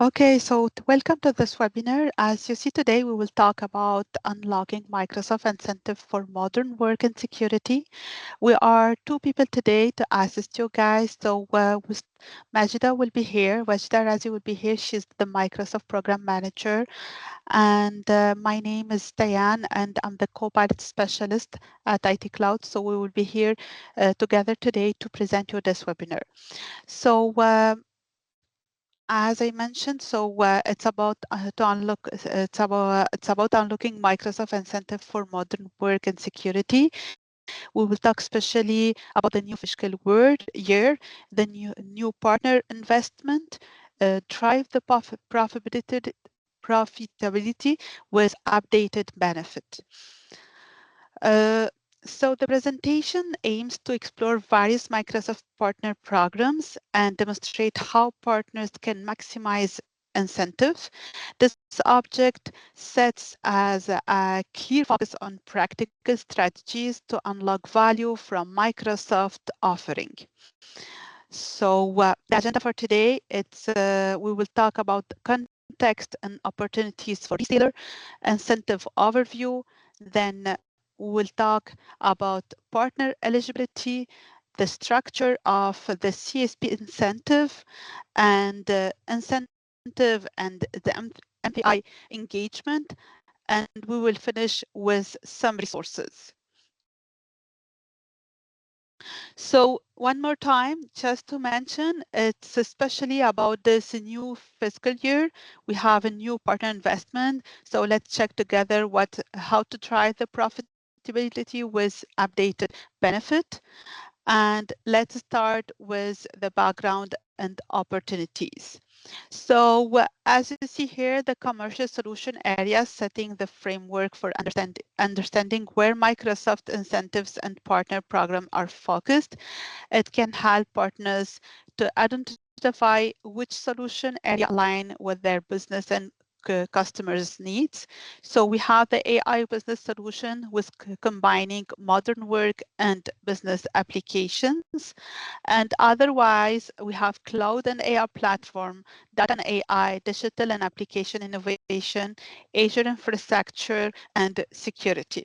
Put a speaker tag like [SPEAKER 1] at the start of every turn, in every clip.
[SPEAKER 1] Okay, so welcome to this webinar. As you see today, we will talk about unlocking Microsoft incentive for modern work and security. We are two people today to assist you guys. So Majida will be here. Majida Razi will be here. She's the Microsoft Program Manager. And my name is Diane, and I'm the co-pilot specialist at IT Cloud. So we will be here together today to present you this webinar. So as I mentioned, it's about to unlock. It's about unlocking Microsoft incentive for modern work and security. We will talk especially about the new fiscal year, the new partner investment, drive the profitability with updated benefit. Uh, so the presentation aims to explore various Microsoft partner programs and demonstrate how partners can maximize incentives. This object sets as a clear focus on practical strategies to unlock value from Microsoft offering. So the agenda for today, we will talk about context and opportunities for reseller, incentive overview, then we will talk about partner eligibility, the structure of the CSP incentive, and incentive and the MPI engagement, and we will finish with some resources. So one more time, just to mention, it's especially about this new fiscal year. We have a new partner investment. So let's check together how to drive the profitability with updated benefit. And let's start with the background and opportunities. So as you see here, the commercial solution area setting the framework for understanding where Microsoft incentives and partner program are focused. It can help partners to identify which solution area align with their business and customers' needs. So we have the AI business solution with combining modern work and business applications. And otherwise, we have cloud and AI platform, data and AI, digital and application innovation, Azure infrastructure, and security.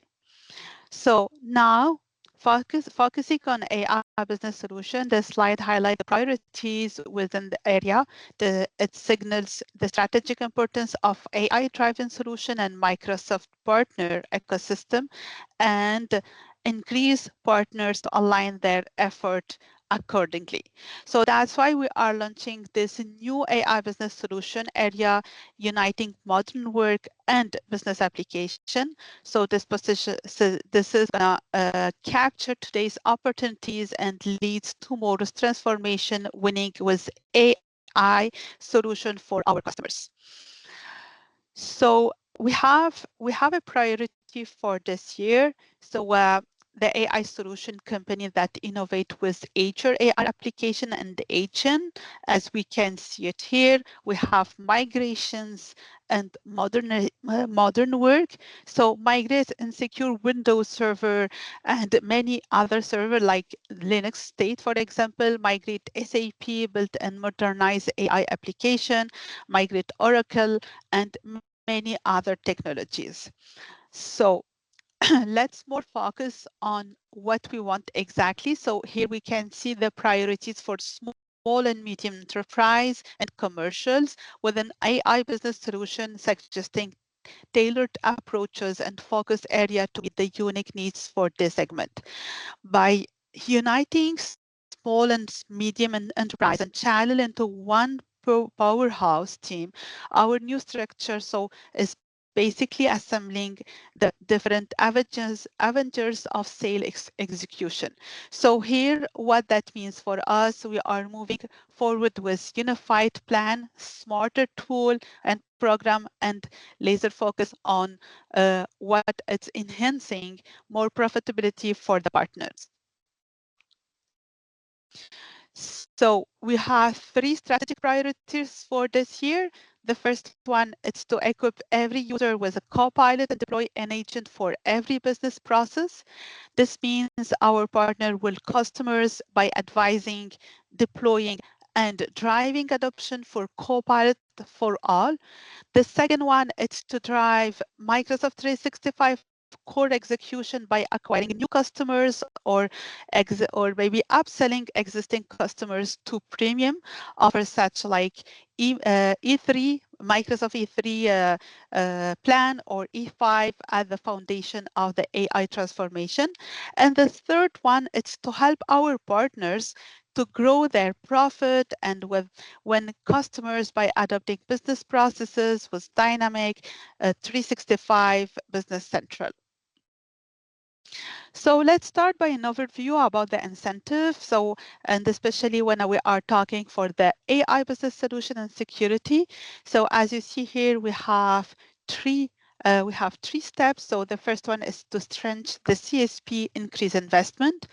[SPEAKER 1] So now, focusing on AI business solution, the slide highlights the priorities within the area. It signals the strategic importance of AI-driven solution and Microsoft partner ecosystem, and increase partners to align their effort accordingly. So that's why we are launching this new AI business solution area, uniting modern work and business application. So this is gonna capture today's opportunities and leads tomorrow's transformation, winning with AI solution for our customers. So we have a priority for this year. So the AI solution company that innovate with Azure AI application and agent, as we can see it here, we have migrations and modern work. So migrate and secure Windows Server and many other server like Linux State, for example, migrate SAP, build and modernize AI application, migrate Oracle, and many other technologies. So let's more focus on what we want exactly. So here we can see the priorities for small and medium enterprise and commercials with an AI business solution suggesting tailored approaches and focus area to meet the unique needs for this segment. By uniting small and medium enterprise and channel into one powerhouse team, our new structure is basically assembling the different avengers of sale execution. So here, what that means for us, we are moving forward with unified plan, smarter tool and program, and laser focus on what it's enhancing more profitability for the partners. So we have 3 strategic priorities for this year. The first one is to equip every user with a co-pilot and deploy an agent for every business process. This means our partner will customers by advising, deploying, and driving adoption for Copilot for all. The second one is to drive Microsoft 365 core execution by acquiring new customers or maybe upselling existing customers to premium offers such like E3, Microsoft E3 plan or E5 as the foundation of the AI transformation. And the third one is to help our partners to grow their profit and when customers by adopting business processes with dynamic 365 Business Central. So let's start by an overview about the incentive. So, and especially when we are talking for the AI business solution and security. So as you see here, three we have three steps. So the first one is to strengthen the CSP, increase investment,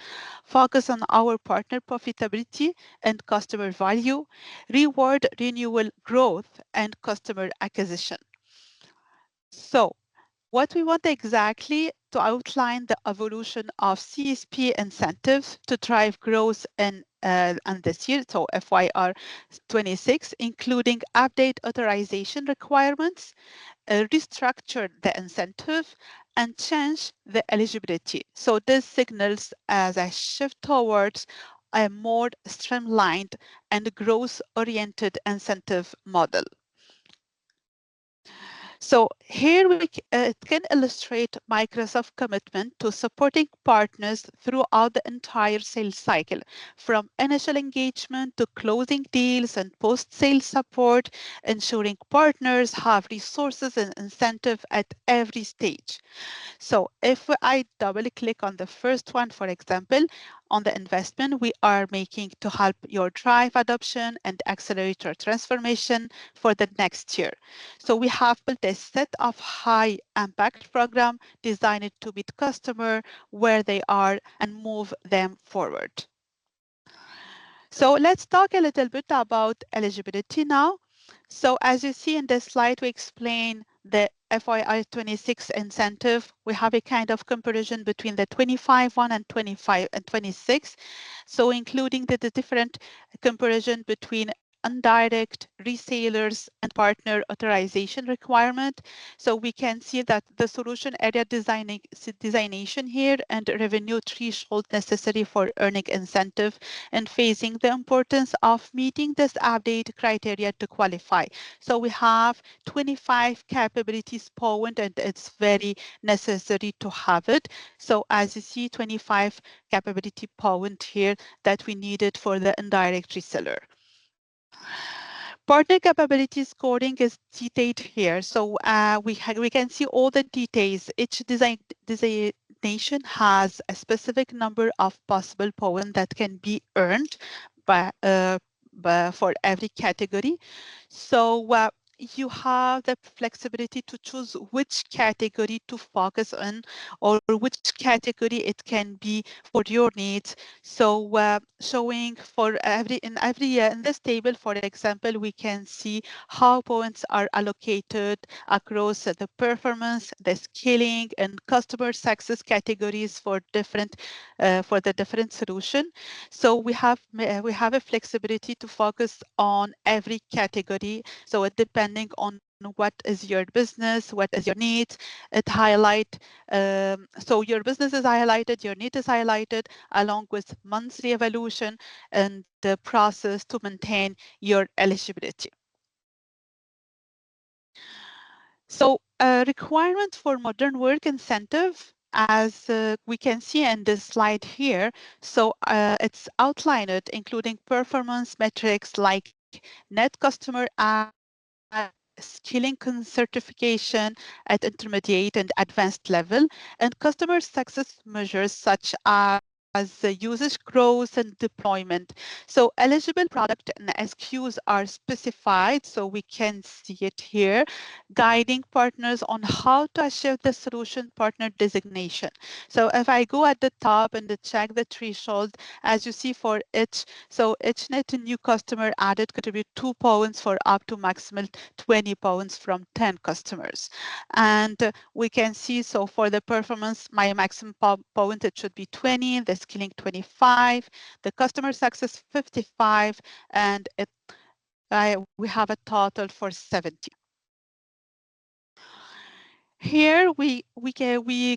[SPEAKER 1] focus on our partner profitability and customer value, reward renewal growth and customer acquisition. So what we want exactly to outline the evolution of CSP incentives to drive growth in this year, so FY26, including update authorization requirements, restructure the incentive, and change the eligibility. So this signals as a shift towards a more streamlined and growth-oriented incentive model. So here it can illustrate Microsoft's commitment to supporting partners throughout the entire sales cycle, from initial engagement to closing deals and post-sale support, ensuring partners have resources and incentive at every stage. So if I double click on the first one, for example, on the investment we are making to help your drive adoption and accelerate your transformation for the next year. So we have built a set of high impact program designed to meet customer where they are and move them forward. So let's talk a little bit about eligibility now. So as you see in this slide, we explain the FY26 incentive. We have a kind of comparison between the 25 one and 25 and 26. So including the different comparison between indirect resellers and partner authorization requirement. So we can see that the solution area designation here and revenue threshold necessary for earning incentive and facing the importance of meeting this update criteria to qualify. So we have 25 capabilities point and it's very necessary to have it. So as you see, 25 capability point here that we needed for the indirect reseller. Partner capability scoring is detailed here. So we can see all the details. Each designation has a specific number of possible points that can be earned for every category. So you have the flexibility to choose which category to focus on or which category it can be for your needs. So showing for in this table, for example, we can see how points are allocated across the performance, the scaling, and customer success categories for the different solution. So we have a flexibility to focus on every category. So it depending on what is your business, what is your needs, it highlight. So your business is highlighted, your need is highlighted, along with monthly evaluation and the process to maintain your eligibility. So a requirement for modern work incentive, as we can see in this slide here, so it's outlined including performance metrics like net customer skilling certification at intermediate and advanced level, and customer success measures such as the usage growth and deployment. So eligible product and SKUs are specified, so we can see it here, guiding partners on how to achieve the solution partner designation. So if I go at the top and check the threshold, as you see for each, so each net new customer added contribute 2 points for up to maximal 20 points from 10 customers. And we can see, so for the performance, my maximum point, it should be 20, the skilling 25, the customer success 55, and we have a total for 70. Here we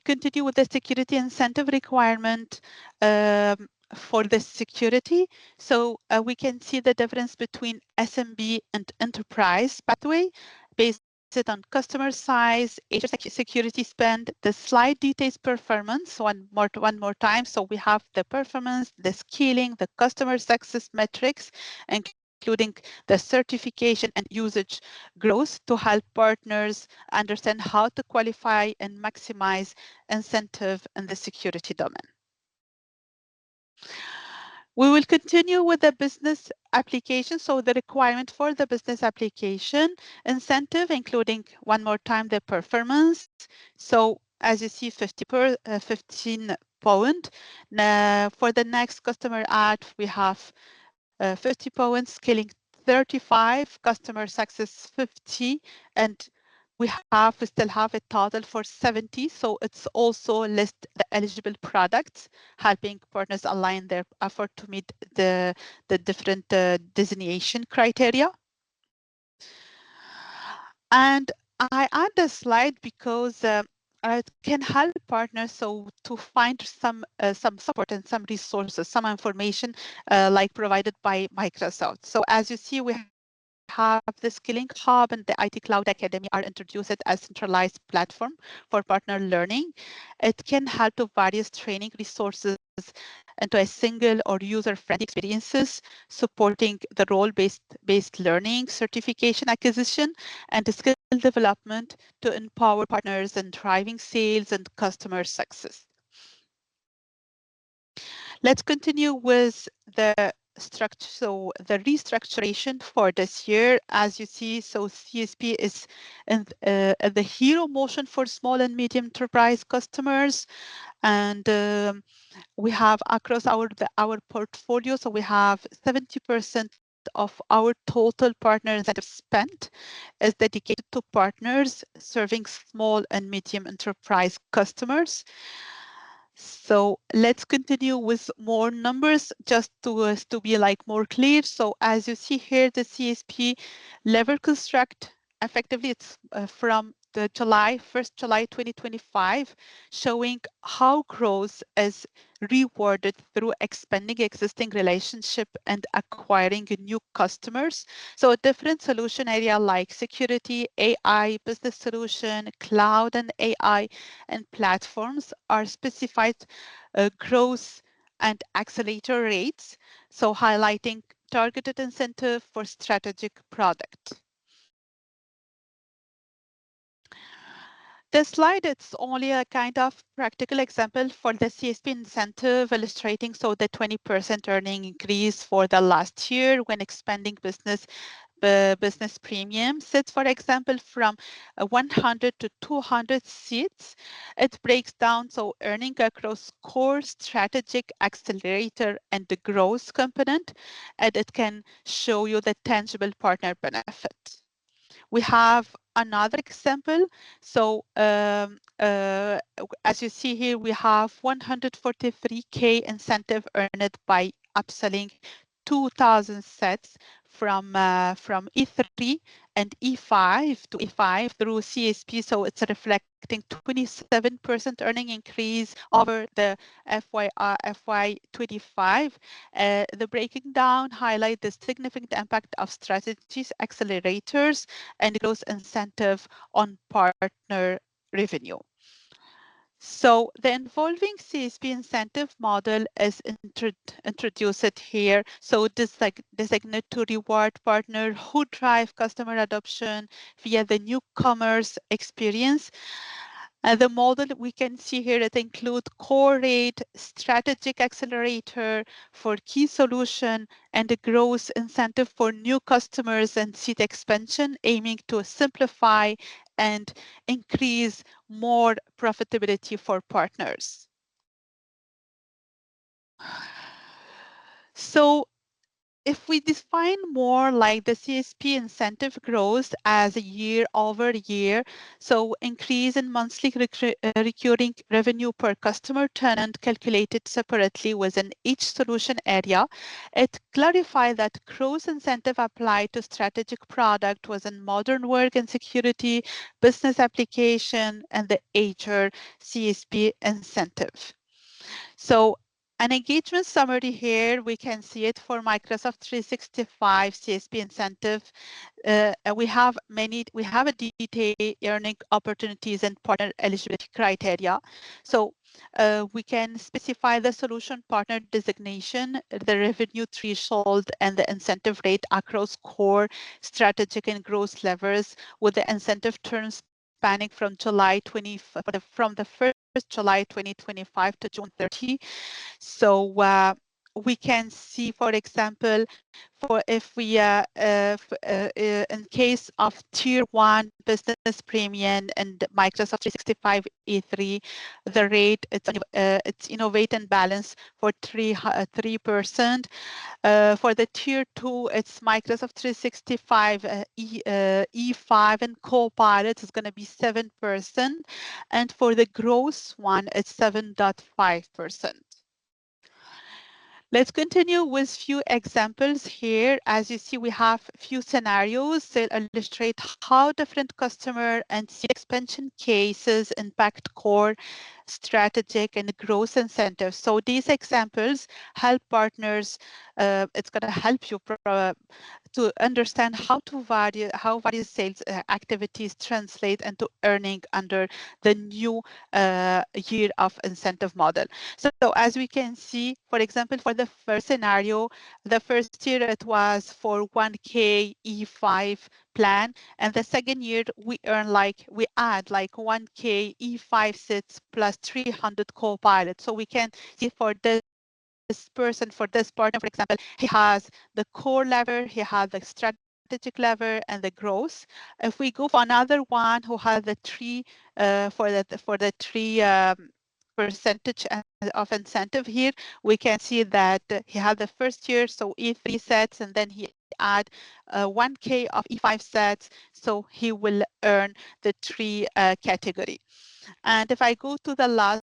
[SPEAKER 1] continue with the security incentive requirement for the security. So we can see the difference between SMB and enterprise pathway based on customer size, age, security spend. The slide details performance one more time. So we have the performance, the scaling, the customer success metrics, including the certification and usage growth to help partners understand how to qualify and maximize incentive in the security domain. We will continue with the business application. So the requirement for the business application incentive, including one more time the performance. So as you see, 15 pound. For the next customer ad, we have 50 points, scaling 35, customer success 50, and we still have a total for 70. So it's also list the eligible products, helping partners align their effort to meet the different designation criteria. And I add the slide because it can help partners to find some support and some resources, some information like provided by Microsoft. So as you see, we have the Skilling Hub and the IT Cloud Academy are introduced as centralized platform for partner learning. It can help to various training resources into a single or user-friendly experiences, supporting the role-based learning, certification acquisition, and skill development to empower partners in driving sales and customer success. Let's continue with the structure. So the restructuration for this year, as you see, so CSP is in the hero motion for small and medium enterprise customers, and we have across our portfolio. So we have 70% of our total partner incentive spent is dedicated to partners serving small and medium enterprise customers. So let's continue with more numbers just to be like more clear. So as you see here, the CSP level construct effectively it's from the July 2025, showing how growth is rewarded through expanding existing relationship and acquiring new customers. So a different solution area like security, AI, business solution, cloud and AI, and platforms are specified growth and accelerator rates, so highlighting targeted incentive for strategic product. This slide, it's only a kind of practical example for the CSP incentive illustrating so the 20% earning increase for the last year when expanding business premium sits, for example, from 100 to 200 seats. It breaks down so earning across core, strategic, accelerator, and the growth component, and it can show you the tangible partner benefit. We have another example. So as you see here, we have 143K incentive earned by upselling 2,000 sets from E3 and E5 to E5 through CSP. So it's reflecting 27% earning increase over the FY25. The breaking down highlight the significant impact of strategies, accelerators, and growth incentive on partner revenue. So the involving CSP incentive model is introduced here. So designate to reward partner who drive customer adoption via the newcomers experience. The model we can see here, it includes core rate, strategic accelerator for key solution, and a growth incentive for new customers and seat expansion, aiming to simplify and increase more profitability for partners. So if we define more like the CSP incentive growth as a year over year, so increase in monthly recurring revenue per customer tenant calculated separately within each solution area, it clarifies that growth incentive apply to strategic product within modern work and security, business application, and the HR CSP incentive. So an engagement summary here, we can see it for Microsoft 365 CSP incentive. We have a detailed earning opportunities and partner eligibility criteria. So we can specify the solution partner designation, the revenue threshold, and the incentive rate across core, strategic, and growth levers, with the incentive terms spanning from from the 1st July 2025 to June 30. So we can see, for example, for if we in case of tier 1 business premium and Microsoft 365 E3, the rate it's innovate and balance for 3%. For the tier 2, it's Microsoft 365 E5 and Copilot is going to be 7%, and for the growth one, it's 7.5%. Let's continue with few examples here. As you see, we have few scenarios that illustrate how different customer and seat expansion cases impact core, strategic, and growth incentives. So these examples help partners. It's going to help you to understand how various sales activities translate into earning under the new year of incentive model. So as we can see, for example, for the first scenario, the first year it was for 1K E5 plan, and the second year we add like 1K E5 sits plus 300 co-pilot. So we can see for this person, for this partner, for example, he has the core lever, he has the strategic lever, and the growth. If we go for another one who has the three for the three percentage of incentive here, we can see that he had the first year, so E3 sets, and then he add 1K of E5 sets, so he will earn the 3 category. And if I go to the last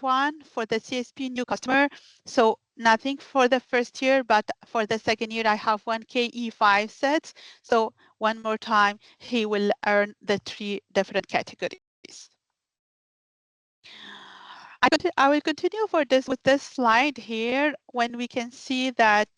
[SPEAKER 1] one for the CSP new customer, so nothing for the first year, but for the second year, I have 1K E5 sets. So one more time, he will earn the 3 different categories. I will continue for this with this slide here when we can see that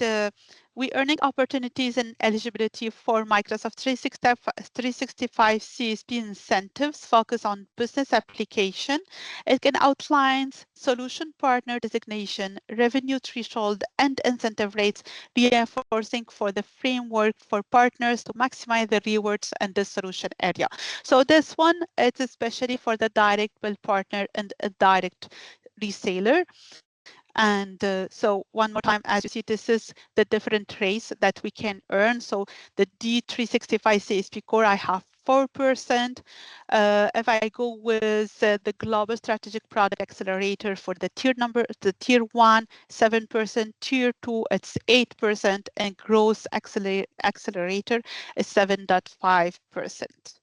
[SPEAKER 1] we earning opportunities and eligibility for Microsoft 365 CSP incentives focus on business application. It can outline solution partner designation, revenue threshold, and incentive rates, reinforcing for the framework for partners to maximize the rewards in the solution area. So this one, it's especially for the direct bill partner and a direct reseller. And so one more time, as you see, this is the different rates that we can earn. So the D365 CSP core, I have 4%. If I go with the global strategic product accelerator for the tier 1, 7%, tier 2, it's 8%, and growth accelerator is 7.5%.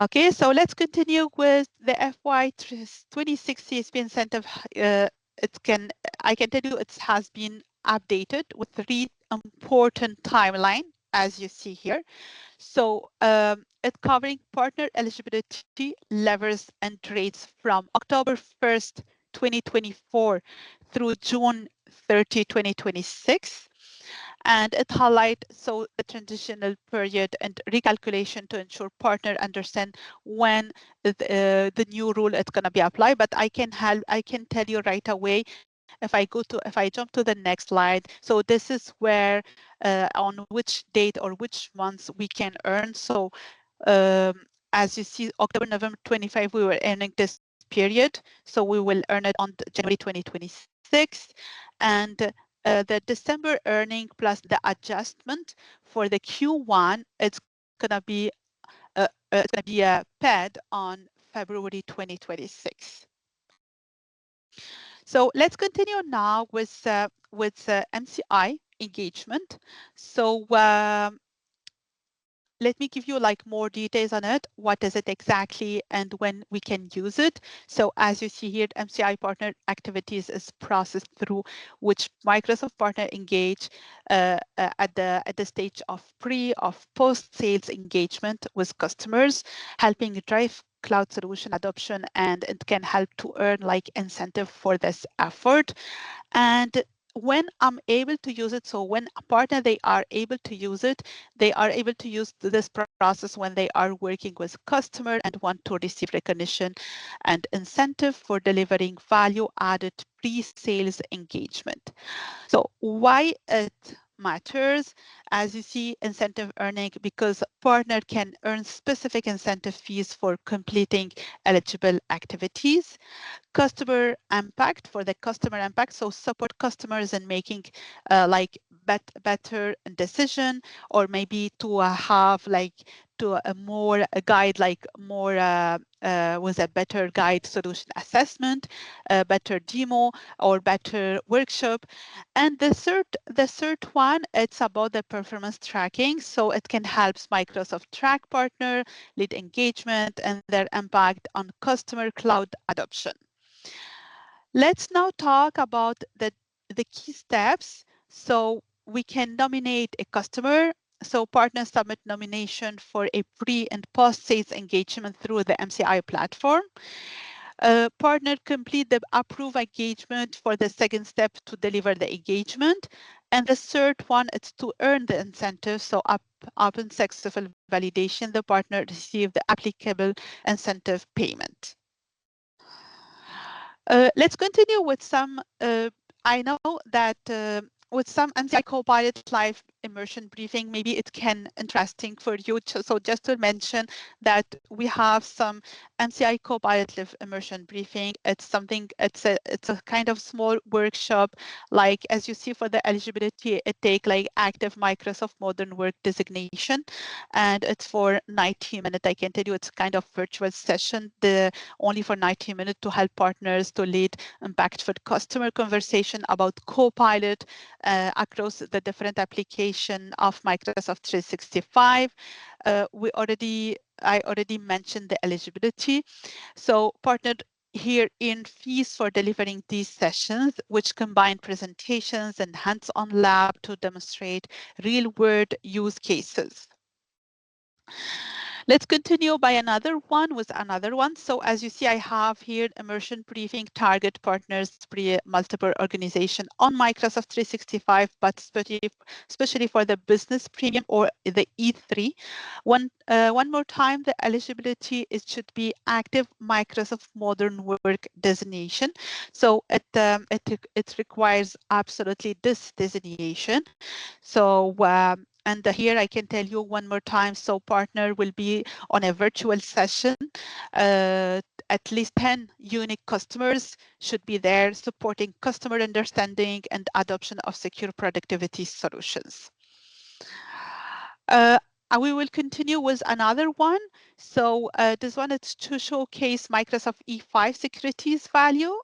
[SPEAKER 1] Okay, so let's continue with the FY26 CSP incentive. I can tell you it has been updated with 3 important timeline, as you see here. So it's covering partner eligibility levers and rates from October 1st, 2024 through June 30, 2026. And it highlights the transitional period and recalculation to ensure partner understand when the new rule is going to be applied. But I can tell you right away if I jump to the next slide. So this is where on which date or which months we can earn. So as you see, October, November 25, we were earning this period. So we will earn it on January 2026. And the December earning plus the adjustment for the Q1, it's gonna be paid on February 2026. So let's continue now with MCI engagement. So let me give you like more details on it. What is it exactly and when we can use it? So as you see here, MCI partner activities is processed through which Microsoft partner engage at the stage of of post-sales engagement with customers, helping drive cloud solution adoption, and it can help to earn like incentive for this effort. And when I'm able to use it, so when a partner, they are able to use it, they are able to use this process when they are working with customer and want to receive recognition and incentive for delivering value added pre-sales engagement. So why it matters, as you see, incentive earning, because partner can earn specific incentive fees for completing eligible activities. Customer impact, for the customer impact, so support customers in making like better decision, or maybe to have like to a more a guide, like more with a better guide solution assessment, a better demo or better workshop. And the third one, it's about the performance tracking, so it can help Microsoft track partner lead engagement and their impact on customer cloud adoption. Let's now talk about the key steps. So we can nominate a customer. So partners submit nomination for a pre and post sales engagement through the MCI platform. Partner complete the approve engagement for the second step to deliver the engagement. And the third one is to earn the incentive. So upon successful validation, the partner receive the applicable incentive payment. Let's continue with some, I know that with some MCI Copilot live immersion briefing, maybe it can interesting for you. So just to mention that we have some MCI Copilot live immersion briefing. It's something, it's a kind of small workshop. Like as you see for the eligibility, it take like active Microsoft Modern Work designation, and it's for 90 minutes. I can tell you it's kind of virtual session. Only for 90 minutes to help partners to lead impactful customer conversation about Copilot across the different application of Microsoft 365. I already mentioned the eligibility. So partner here in fees for delivering these sessions, which combine presentations and hands-on lab to demonstrate real-world use cases. Let's continue by another one with another one. So as you see, I have here immersion briefing target partners, multiple organization on Microsoft 365, but especially for the business premium or the E3. One more time, the eligibility, it should be active Microsoft Modern Work designation. So it requires absolutely this designation. So and here I can tell you one more time, so partner will be on a virtual session. At least 10 unique customers should be there supporting customer understanding and adoption of secure productivity solutions. And we will continue with another one. So this one is to showcase Microsoft E5 securities value.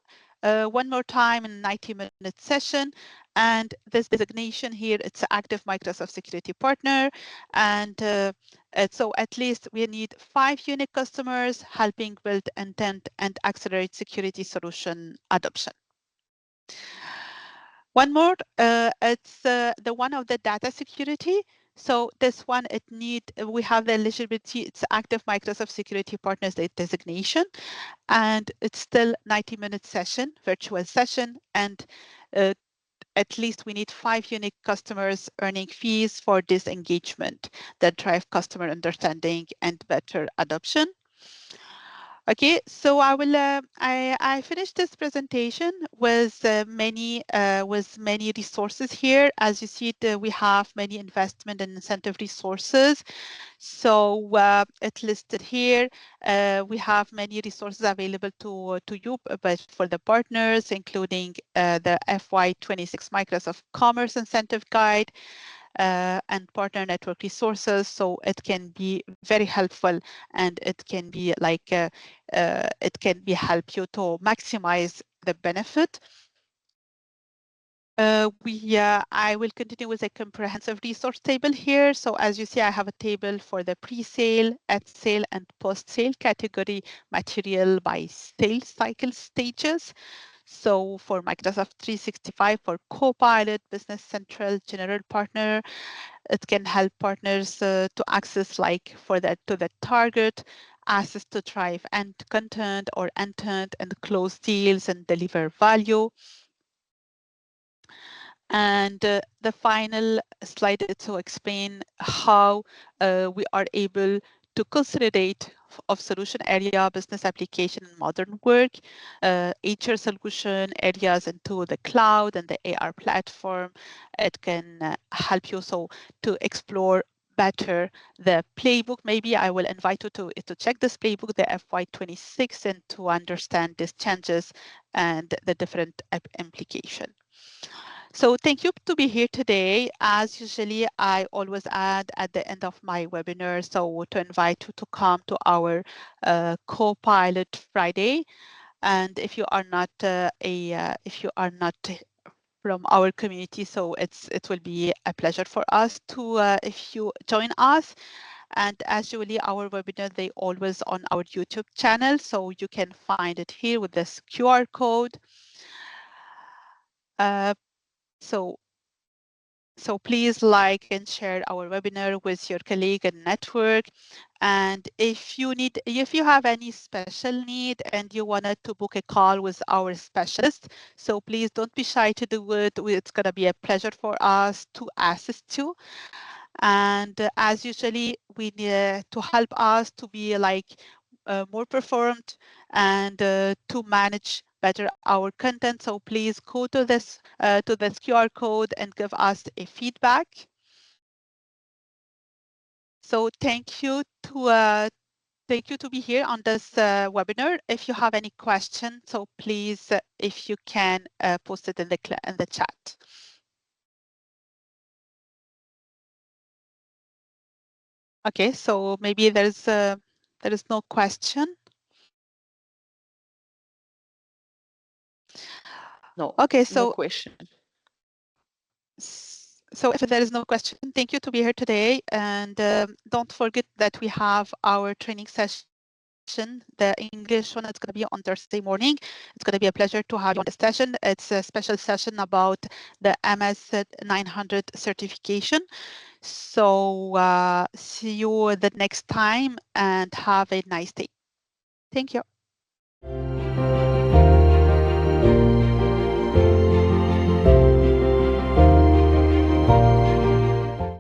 [SPEAKER 1] One more time in 90-minute session. And this designation here, it's an active Microsoft security partner. And so at least we need 5 unique customers helping build intent and accelerate security solution adoption. One more, it's the one of the data security. So this one, we have the eligibility, it's active Microsoft Security Partners designation, and it's still 90-minute session, virtual session, and at least we need 5 unique customers earning fees for this engagement that drive customer understanding and better adoption. Okay, so I finished this presentation with many resources here. As you see, we have many investment and incentive resources. So it's listed here. We have many resources available to you, but for the partners, including the FY26 Microsoft Commerce Incentive Guide, and partner network resources. So it can be very helpful, and it can be like it can be help you to maximize the benefit. I will continue with a comprehensive resource table here. So as you see, I have a table for the pre-sale, at sale, and post-sale category material by sales cycle stages. So for Microsoft 365, for Copilot, Business Central, General Partner, it can help partners to access to the target, access to drive end content or intent and close deals and deliver value. And the final slide is to explain how we are able to consolidate of solution area, business application, and modern work, HR solution areas into the cloud and the AR platform. It can help you to explore better the playbook. Maybe I will invite you to check this playbook, the FY26, and to understand these changes and the different implication. So thank you to be here today. As usually, I always add at the end of my webinar, so to invite you to come to our Copilot Friday. And if you are not from our community, so it will be a pleasure for us to if you join us. And as usually, our webinar, they always on our YouTube channel, so you can find it here with this QR code. So please like and share our webinar with your colleague and network. And if you have any special need and you wanted to book a call with our specialist, so please don't be shy to do it. It's going to be a pleasure for us to assist you. And as usually, we need to help us to be more performed and to manage better our content. So please go to this QR code and give us a feedback. So thank you to be here on this webinar. If you have any questions, so please, if you can post it in the chat. Okay, so maybe there is no question.
[SPEAKER 2] No.
[SPEAKER 1] Okay, so
[SPEAKER 2] no question.
[SPEAKER 1] So if there is no question, thank you to be here today. And don't forget that we have our training session. The English one is going to be on Thursday morning. It's going to be a pleasure to have you on the session. It's a special session about the MS 900 certification. So see you the next time and have a nice day. Thank you.